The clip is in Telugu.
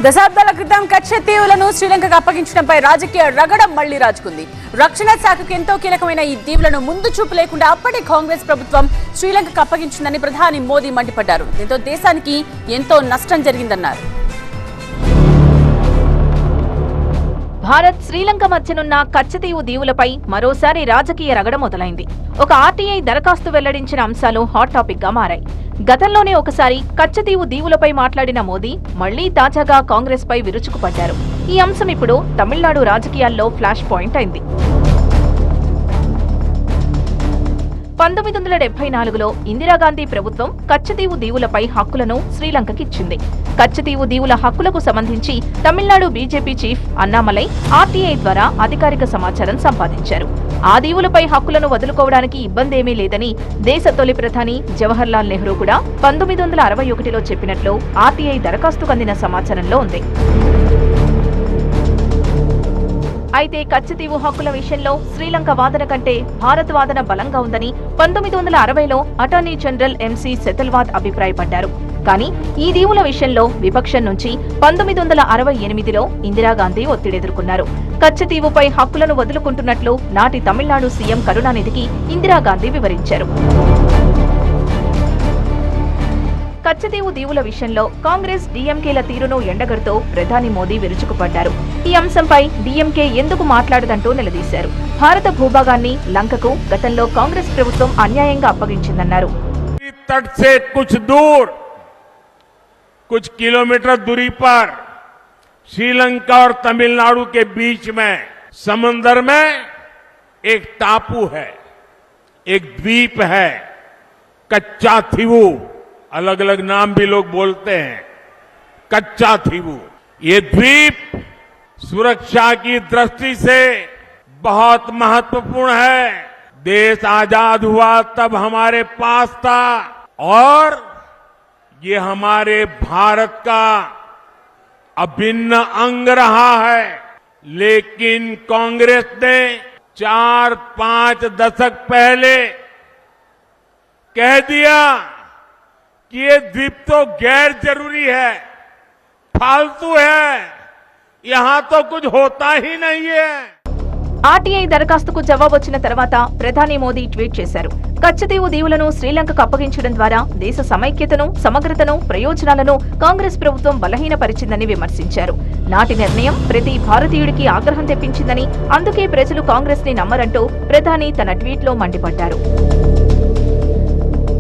దశాబ్దాల క్రితం కచ్చతీవులను శ్రీలంకకు అప్పగించడంపై రాజకీయ రగడ మళ్లీ రాజుకుంది. రక్షణ శాఖకు ఎంతో కీలకమైన ఈ దీవులను ముందు చూపు లేకుండా అప్పటి కాంగ్రెస్ ప్రభుత్వం శ్రీలంకకు అప్పగించిందని ప్రధాని మోదీ మండిపడ్డారు. దీంతో దేశానికి ఎంతో నష్టం జరిగిందన్నారు. భారత్ శ్రీలంక మధ్యనున్న కచ్చతీవు దీవులపై మరోసారి రాజకీయ రగడ మొదలైంది. ఒక ఆర్టీఐ దరఖాస్తు వెల్లడించిన అంశాలు హాట్ టాపిక్ గా మారాయి. గతంలోనే ఒకసారి కచ్చతీవు దీవులపై మాట్లాడిన మోదీ మళ్లీ తాజాగా కాంగ్రెస్ పై విరుచుకుపడ్డారు. ఈ అంశం ఇప్పుడు తమిళనాడు రాజకీయాల్లో ఫ్లాష్ పాయింట్ అయింది. 1974లో ఇందిరాగాంధీ ప్రభుత్వం కచ్చతీవు దీవులపై హక్కులను శ్రీలంకకిచ్చింది. కచ్చతీవు దీవుల హక్కులకు సంబంధించి Tamil Nadu BJP chief Annamalai RTI ద్వారా అధికారిక సమాచారం సంపాదించారు. ఆ దీవులపై హక్కులను వదులుకోవడానికి ఇబ్బందేమీ లేదని దేశ తొలి ప్రధాని జవహర్లాల్ నెహ్రూ కూడా 1961లో చెప్పినట్లు ఆర్టీఐ దరఖాస్తుకు అందిన సమాచారంలో ఉంది. అయితే కచ్చతీవు హక్కుల విషయంలో శ్రీలంక వాదన కంటే భారత్ వాదన బలంగా ఉందని 1960లో అటార్నీ జనరల్ ఎంసీ సెతల్వాద్ అభిప్రాయపడ్డారు. కానీ ఈ దీవుల విషయంలో విపక్షం నుంచి 1968లో ఇందిరాగాంధీ ఒత్తిడెదుర్కొన్నారు. కచ్చతీవుపై హక్కులను వదులుకుంటున్నట్లు నాటి తమిళనాడు సీఎం కరుణానిధికి ఇందిరాగాంధీ వివరించారు. కచ్చతీవు దీవుల విషయంలో కాంగ్రెస్ డీఎంకేల తీరును ఎండగడుతూ ప్రధాని మోదీ విరుచుకుపడ్డారు. ఈ అంశంపై డీఎంకే ఎందుకు మాట్లాడదంటూ నిలదీశారు. భారత భూభాగాన్ని లంకకు గతంలో కాంగ్రెస్ ప్రభుత్వం అన్యాయంగా అప్పగించిందన్నారు. तट से कुछ दूर कुछ किलोमीटर दूरी पर श्रीलंका और तमिलनाडु के बीच में समंदर में एक टापू है, एक द्वीप है, कच्चा थीवू, अलग अलग नाम भी लोग बोलते हैं, कच्चा थीवू। ये द्वीप सुरक्षा की दृष्टि से बहुत महत्वपूर्ण है। देश आजाद हुआ तब हमारे पास था और ये हमारे भारत का अभिन्न अंग रहा है। लेकिन कांग्रेस ने 4-5 दशक पहले कह दिया कि ये द्वीप तो गैर जरूरी है, फालतू है, यहां तो कुछ होता ही नहीं है। ఆర్టీఐ దరఖాస్తుకు జవాబు వచ్చిన తర్వాత ప్రధాని మోదీ ట్వీట్ చేశారు. కచ్చతీవు దీవులను శ్రీలంకకు అప్పగించడం ద్వారా దేశ సమైక్యతను, సమగ్రతను, ప్రయోజనాలను కాంగ్రెస్ ప్రభుత్వం బలహీనపరిచిందని విమర్శించారు. నాటి నిర్ణయం ప్రతి భారతీయుడికి ఆగ్రహం తెప్పించిందని, అందుకే ప్రజలు కాంగ్రెస్ ని నమ్మరంటూ ప్రధాని తన ట్వీట్లో మండిపడ్డారు.